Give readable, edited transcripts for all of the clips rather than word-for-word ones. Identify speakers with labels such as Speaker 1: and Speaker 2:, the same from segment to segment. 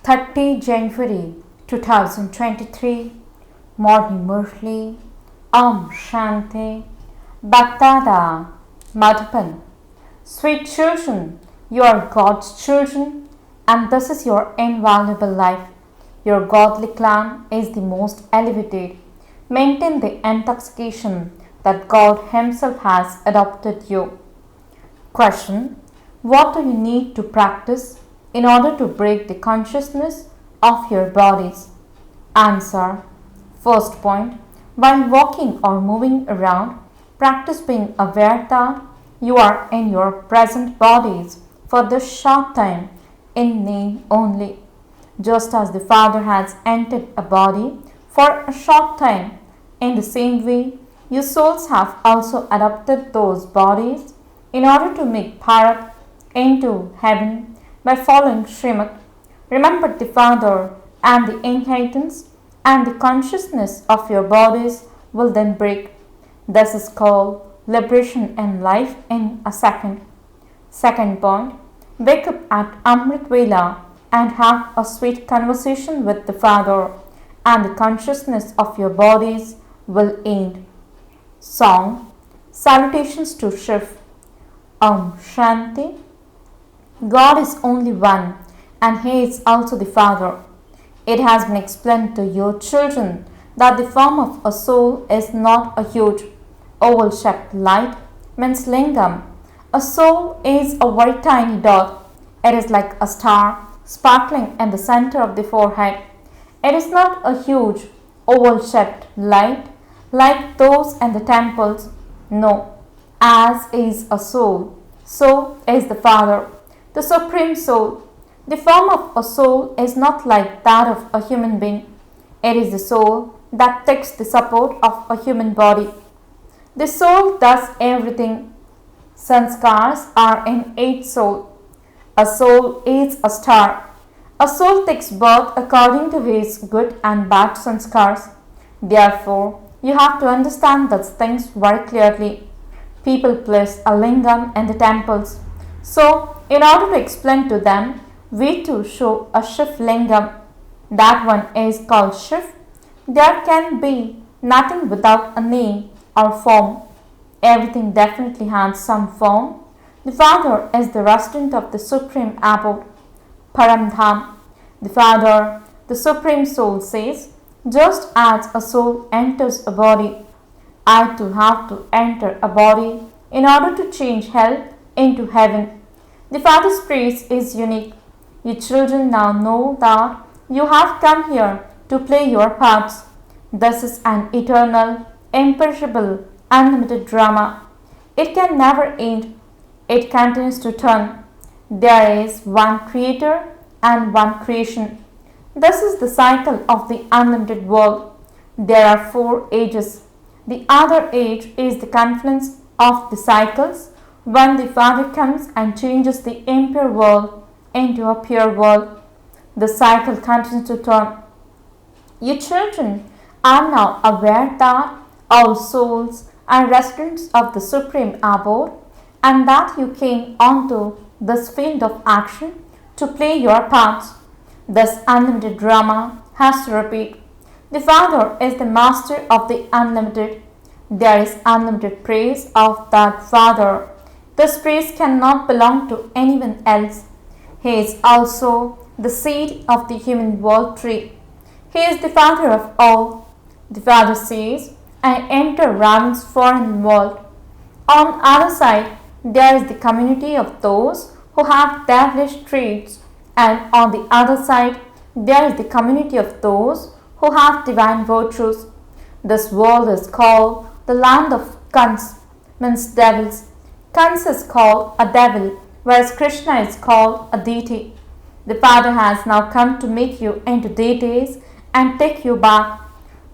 Speaker 1: 30 January 2023, Morning Murli, Om Shanti, BapDada, Madhupan. Sweet children, you are God's children, and this is your invaluable life. Your godly clan is the most elevated. Maintain the intoxication that God Himself has adopted you. Question: what do you need to practice in order to break the consciousness of your bodies? Answer: first point, while walking or moving around, practice being aware that you are in your present bodies for this short time in name only. Just as the Father has entered a body for a short time, in the same way, you souls have also adopted those bodies in order to make Bharat into heaven by following Srimad. Remember the Father, and the inheritance and the consciousness of your bodies will then break. This is called liberation and life in a second. Second point, wake up at Amrit Vela and have a sweet conversation with the Father, and the consciousness of your bodies will end. Song: Salutations to Shiv. Om Shanti. God is only one, and He is also the Father. It has been explained to you, children, that the form of a soul is not a huge, oval-shaped light, means lingam. A soul is a very tiny dot. It is like a star sparkling in the center of the forehead. It is not a huge, oval-shaped light like those in the temples. No, as is a soul, so is the Father, the Supreme Soul. The form of a soul is not like that of a human being. It is the soul that takes the support of a human body. The soul does everything. Sanskars are in each soul. A soul is a star. A soul takes birth according to his good and bad sanskars. Therefore, you have to understand these things very clearly. People place a lingam in the temples. So, in order to explain to them, we too show a Shiv lingam. That one is called Shiv. There can be nothing without a name or form. Everything definitely has some form. The Father is the resident of the Supreme Abode, Paramdham. The Father, the Supreme Soul, says, just as a soul enters a body, I too have to enter a body in order to change hell into heaven. The Father's praise is unique. You children now know that you have come here to play your parts. This is an eternal, imperishable, unlimited drama. It can never end. It continues to turn. There is one creator and one creation. This is the cycle of the unlimited world. There are 4 ages. The other age is the confluence of the cycles when the Father comes and changes the impure world into a pure world. The cycle continues to turn. You children are now aware that all souls are residents of the Supreme Abode, and that you came onto this field of action to play your parts. This unlimited drama has to repeat. The Father is the master of the unlimited. There is unlimited praise of that Father. This praise cannot belong to anyone else. He is also the seed of the human world tree. He is the Father of all. The Father says, I enter Ravan's foreign world. On the other side, there is the community of those who have devilish traits, and on the other side, there is the community of those who have divine virtues. This world is called the land of Kans, means devils. Kans is called a devil, whereas Krishna is called a deity. The Father has now come to make you into deities and take you back.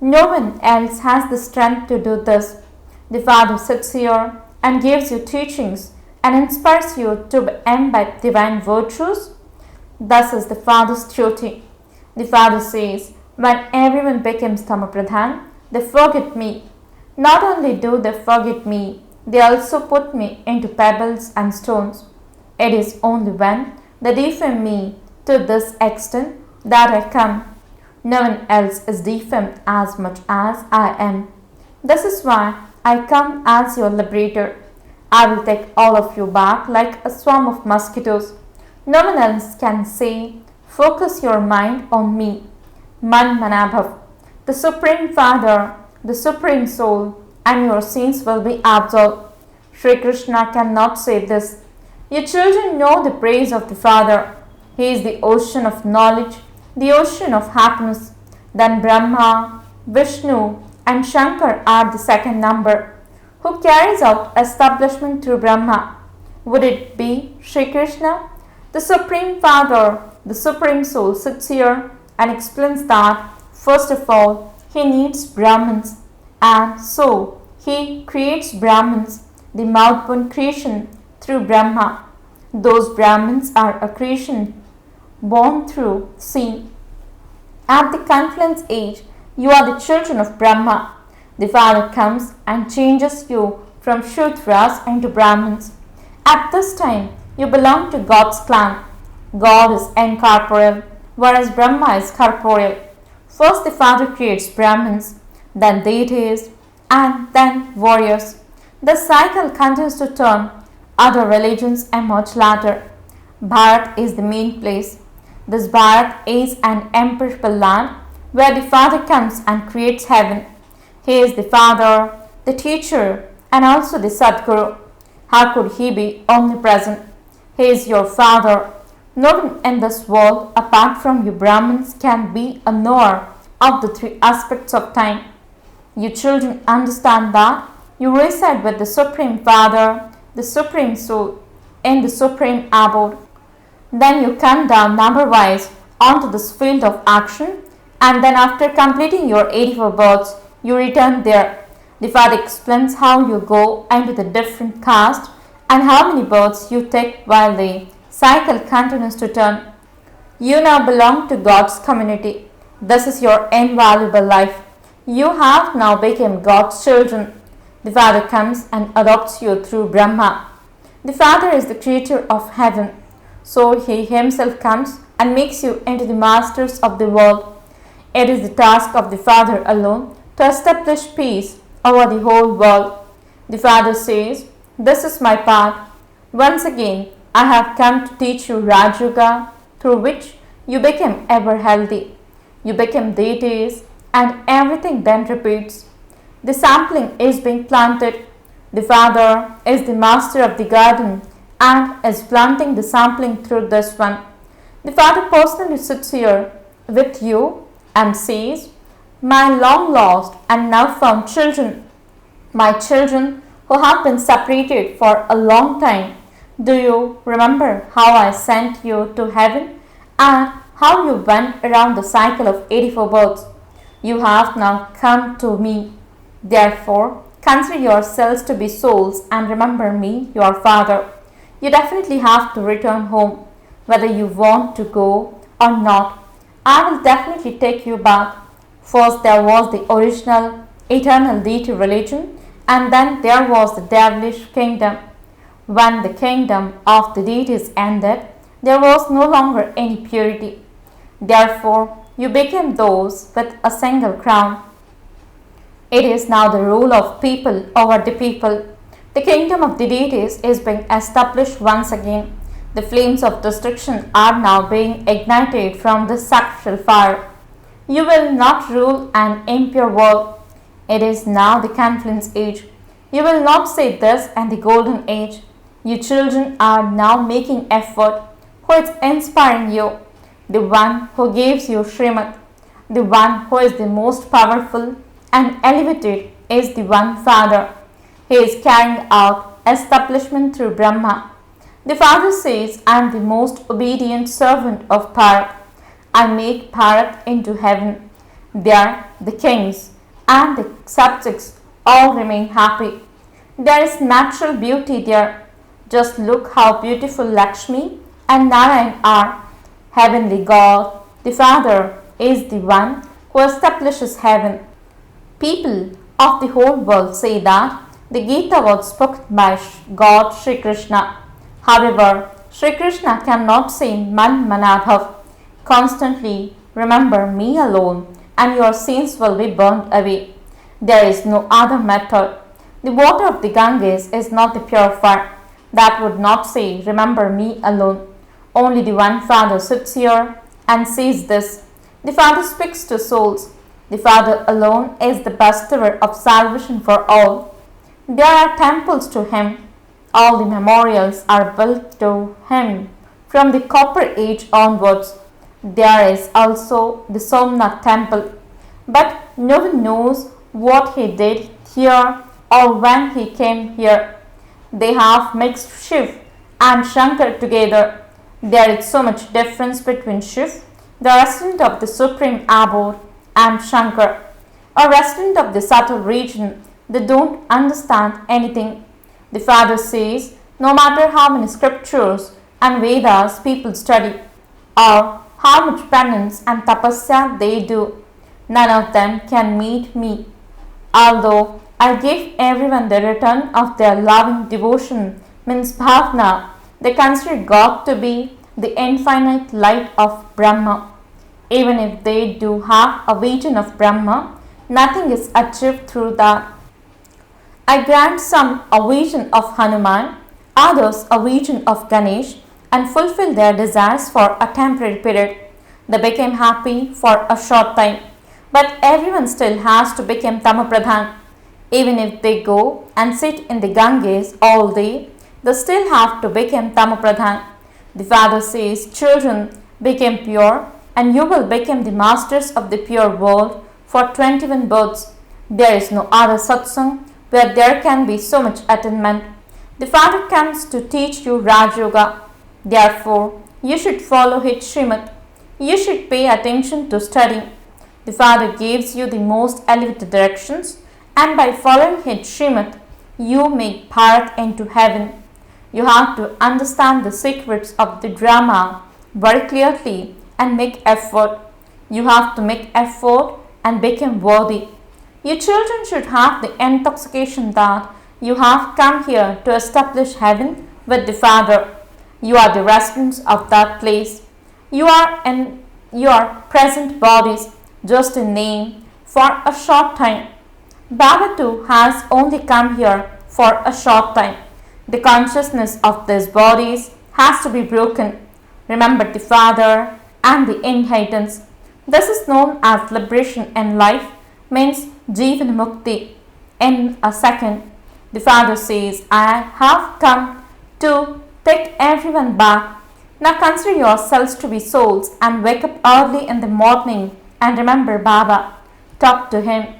Speaker 1: No one else has the strength to do this. The Father sits here and gives you teachings and inspires you to imbibe divine virtues. Thus is the Father's duty. The Father says, when everyone becomes Tamapradhan, they forget me. Not only do they forget me, they also put me into pebbles and stones. It is only when they defame me to this extent that I come. No one else is defamed as much as I am. This is why I come as your liberator. I will take all of you back like a swarm of mosquitoes. No one else can say, focus your mind on me. Man Manabhav, the Supreme Father, the Supreme Soul, and your sins will be absolved. Sri Krishna cannot say this. Your children know the praise of the Father. He is the ocean of knowledge, the ocean of happiness. Then Brahma, Vishnu, and Shankar are the second number. Who carries out establishment through Brahma? Would it be Sri Krishna? The Supreme Father, the Supreme Soul sits here and explains that, first of all, he needs Brahmins, and so he creates Brahmins, the mouth-born creation through Brahma. Those Brahmins are a creation born through sin. At the confluence age, you are the children of Brahma. The Father comes and changes you from Shudras into Brahmins. At this time, you belong to God's clan. God is incorporeal, whereas Brahma is corporeal. First, the Father creates Brahmins, then deities, and then warriors. The cycle continues to turn. Other religions emerge later. Bharat is the main place. This Bharat is an imperishable land where the Father comes and creates heaven. He is the Father, the teacher, and also the Sadguru. How could he be omnipresent? He is your Father. No one in this world apart from you Brahmins can be a knower of the three aspects of time. You children understand that you reside with the Supreme Father, the Supreme Soul, in the Supreme Abode. Then you come down number-wise onto this field of action, and then after completing your 84 births, you return there. The Father explains how you go into the different caste and how many births you take while the cycle continues to turn. You now belong to God's community. This is your invaluable life. You have now become God's children. The Father comes and adopts you through Brahma. The Father is the creator of heaven. So He Himself comes and makes you into the masters of the world. It is the task of the Father alone to establish peace over the whole world. The Father says, this is my path. Once again, I have come to teach you Raj Yoga, through which you become ever healthy. You become deities, and everything then repeats. The sapling is being planted. The Father is the master of the garden and is planting the sapling through this one. The Father personally sits here with you and says, my long lost and now found children, my children who have been separated for a long time, do you remember how I sent you to heaven and how you went around the cycle of 84 births? You have now come to me. Therefore, consider yourselves to be souls and remember me, your Father. You definitely have to return home, whether you want to go or not. I will definitely take you back. First there was the original, eternal deity religion, and then there was the devilish kingdom. When the kingdom of the deities ended, there was no longer any purity. Therefore, you became those with a single crown. It is now the rule of people over the people. The kingdom of the deities is being established once again. The flames of destruction are now being ignited from the sacrificial fire. You will not rule an impure world. It is now the confluence age. You will not say this and the golden age. You children are now making effort. Who is inspiring you? The one who gives you Srimad. The one who is the most powerful and elevated is the one Father. He is carrying out establishment through Brahma. The Father says, I am the most obedient servant of Bharat. I make Bharat into heaven. There the kings and the subjects all remain happy. There is natural beauty there. Just look how beautiful Lakshmi and Narayan are. Heavenly God, the Father, is the one who establishes heaven. People of the whole world say that the Gita was spoken by God Sri Krishna. However, Sri Krishna cannot say Man Manabhav. Constantly remember me alone, and your sins will be burnt away. There is no other method. The water of the Ganges is not the purifier. That would not say, remember me alone. Only the one Father sits here and says this. The Father speaks to souls. The Father alone is the bestower of salvation for all. There are temples to Him. All the memorials are built to Him. From the Copper Age onwards, there is also the Somnath temple. But no one knows what he did here or when he came here. They have mixed Shiv and Shankar together. There is so much difference between Shiv, the resident of the supreme abode, and Shankar, a resident of the subtle region. They don't understand anything. The Father says, no matter how many scriptures and Vedas people study, or how much penance and tapasya they do, none of them can meet me. Although I give everyone the return of their loving devotion, means bhavna, they consider God to be the infinite light of Brahma. Even if they do have a vision of Brahma, nothing is achieved through that. I grant some a vision of Hanuman, others a vision of Ganesh, and fulfill their desires for a temporary period. They became happy for a short time, but everyone still has to become Tamapradhan. Even if they go and sit in the Ganges all day, they still have to become Tamapradhan. The Father says, children, become pure, and you will become the masters of the pure world for 21 births. There is no other satsang where there can be so much attainment. The Father comes to teach you Raj Yoga. Therefore, you should follow his Srimad. You should pay attention to studying. The Father gives you the most elevated directions, and by following his Srimad, you make Bharat into heaven. You have to understand the secrets of the drama very clearly and make effort. You have to make effort and become worthy. Your children should have the intoxication that you have come here to establish heaven with the Father. You are the residents of that place. You are in your present bodies, just in name, for a short time. Baba too has only come here for a short time. The consciousness of these bodies has to be broken. Remember the Father and the inheritance. This is known as liberation in life, means Jivan Mukti. In a second, the Father says, I have come to take everyone back. Now consider yourselves to be souls and wake up early in the morning and remember Baba. Talk to him.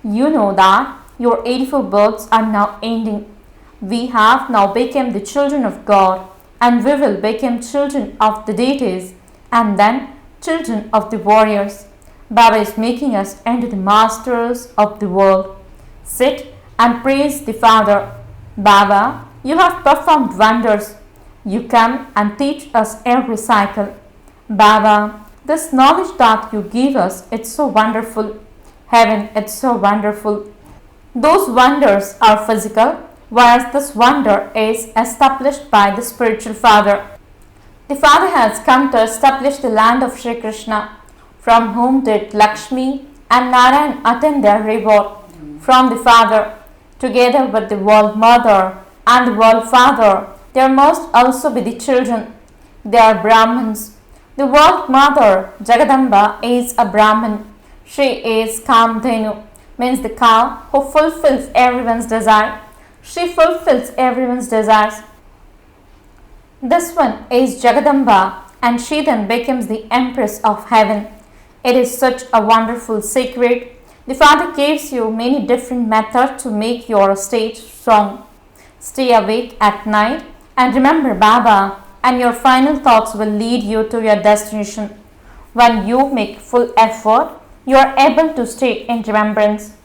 Speaker 1: You know that your 84 births are now ending. We have now become the children of God, and we will become children of the deities and then children of the warriors. Baba is making us into the masters of the world. Sit and praise the Father. Baba, you have performed wonders. You come and teach us every cycle. Baba, this knowledge that you give us, it's so wonderful. Heaven, it's so wonderful. Those wonders are physical, whereas this wonder is established by the spiritual Father. The Father has come to establish the land of Sri Krishna, from whom did Lakshmi and Narayan attain their reward. From the Father, together with the world Mother and the world Father, there must also be the children. They are Brahmins. The world Mother, Jagadamba, is a Brahmin. She is Kamdhenu, means the cow who fulfills everyone's desire. She fulfills everyone's desires. This one is Jagadamba, and she then becomes the Empress of Heaven. It is such a wonderful secret. The Father gives you many different methods to make your state strong. Stay awake at night and remember Baba, and your final thoughts will lead you to your destination. When you make full effort, you are able to stay in remembrance.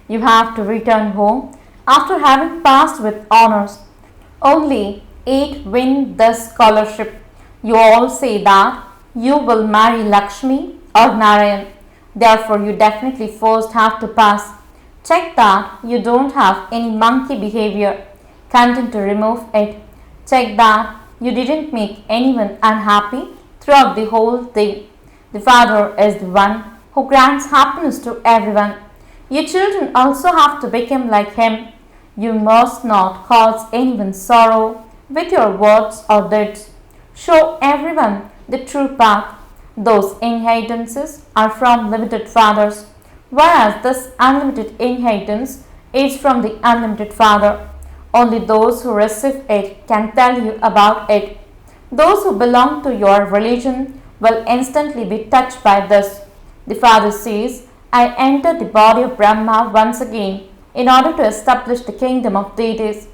Speaker 1: You have to return home after having passed with honors. Only 8 win this scholarship. You all say that you will marry Lakshmi or Narayan. Therefore, you definitely first have to pass. Check that you don't have any monkey behavior. Content to remove it. Check that you didn't make anyone unhappy throughout the whole day. The Father is the one who grants happiness to everyone. Your children also have to become like Him. You must not cause anyone sorrow with your words or deeds. Show everyone the true path. Those inheritances are from limited fathers, whereas this unlimited inheritance is from the unlimited Father. Only those who receive it can tell you about it. Those who belong to your religion will instantly be touched by this. The Father says, I enter the body of Brahma once again in order to establish the kingdom of deities.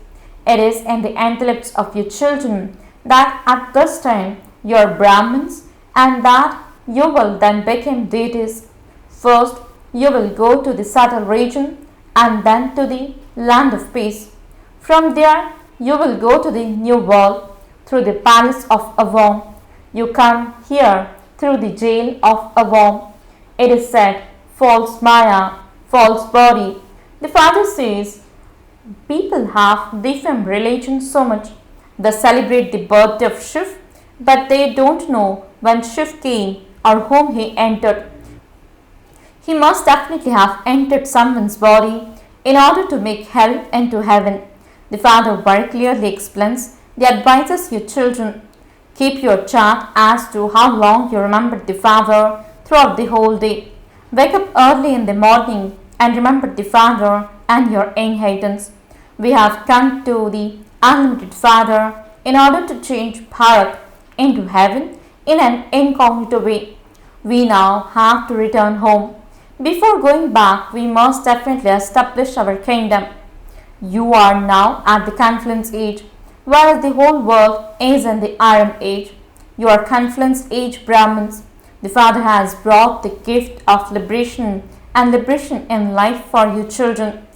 Speaker 1: It is in the intellects of your children that at this time you are Brahmins and that you will then become deities. First, you will go to the subtle region and then to the land of peace. From there, you will go to the new world through the palace of Avyakt. You come here through the jail of Avyakt. It is said, false Maya, false body. The Father says, people have defamed religion so much. They celebrate the birthday of Shiv, but they don't know when Shiv came or whom he entered. He must definitely have entered someone's body in order to make hell into heaven. The Father very clearly explains, he advises your children, keep your chart as to how long you remembered the Father throughout the whole day. Wake up early in the morning and remember the Father and your inheritance. We have come to the unlimited Father in order to change Bharat into heaven in an incognito way. We now have to return home. Before going back, we must definitely establish our kingdom. You are now at the confluence age, whereas the whole world is in the iron age. You are confluence age Brahmins. The Father has brought the gift of liberation and liberation in life for you children.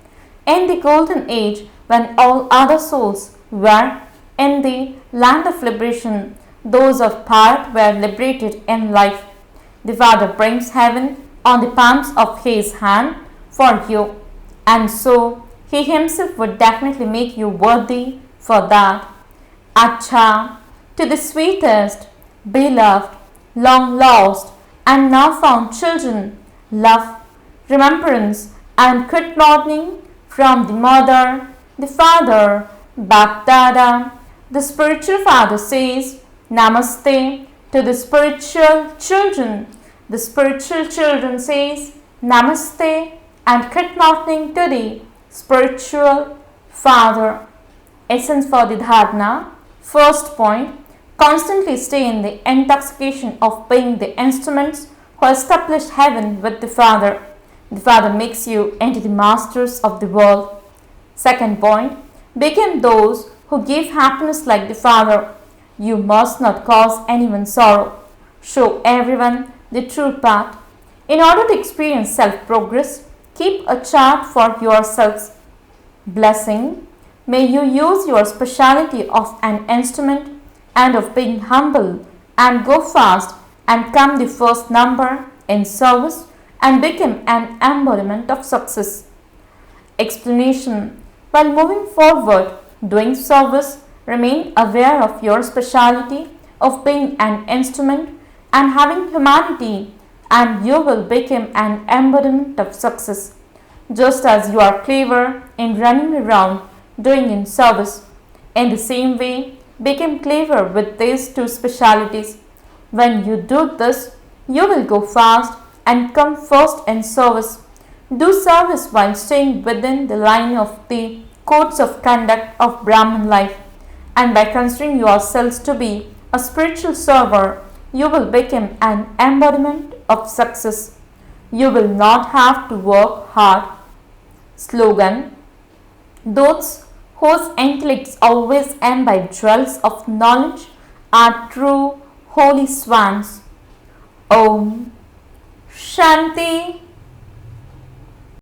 Speaker 1: In the golden age, when all other souls were in the land of liberation, those of Bharat were liberated in life. The Father brings heaven on the palms of His hand for you, and so He Himself would definitely make you worthy for that. Acha, to the sweetest, beloved, long lost, and now found children, love, remembrance, and good morning from the Mother, the Father, BapDada. The spiritual Father says, Namaste to the spiritual children. The spiritual children says, Namaste and good morning to the spiritual Father. Essence for the dharana. First point, constantly stay in the intoxication of being the instruments who established heaven with the Father. The Father makes you into the masters of the world. Second point, become those who give happiness like the Father. You must not cause anyone sorrow. Show everyone the true path. In order to experience self-progress, keep a chart for yourselves. Blessing, may you use your speciality of an instrument and of being humble and go fast and come the first number in service and become an embodiment of success. Explanation, while moving forward, doing service, remain aware of your speciality of being an instrument and having humanity, and you will become an embodiment of success. Just as you are clever in running around doing in service, in the same way, become clever with these two specialities. When you do this, you will go fast and come first in service. Do service while staying within the line of the codes of conduct of Brahman life, and by considering yourselves to be a spiritual server, you will become an embodiment of success. You will not have to work hard. Slogan, those whose intellects always imbibe jewels of knowledge are true holy swans. Om Shanti.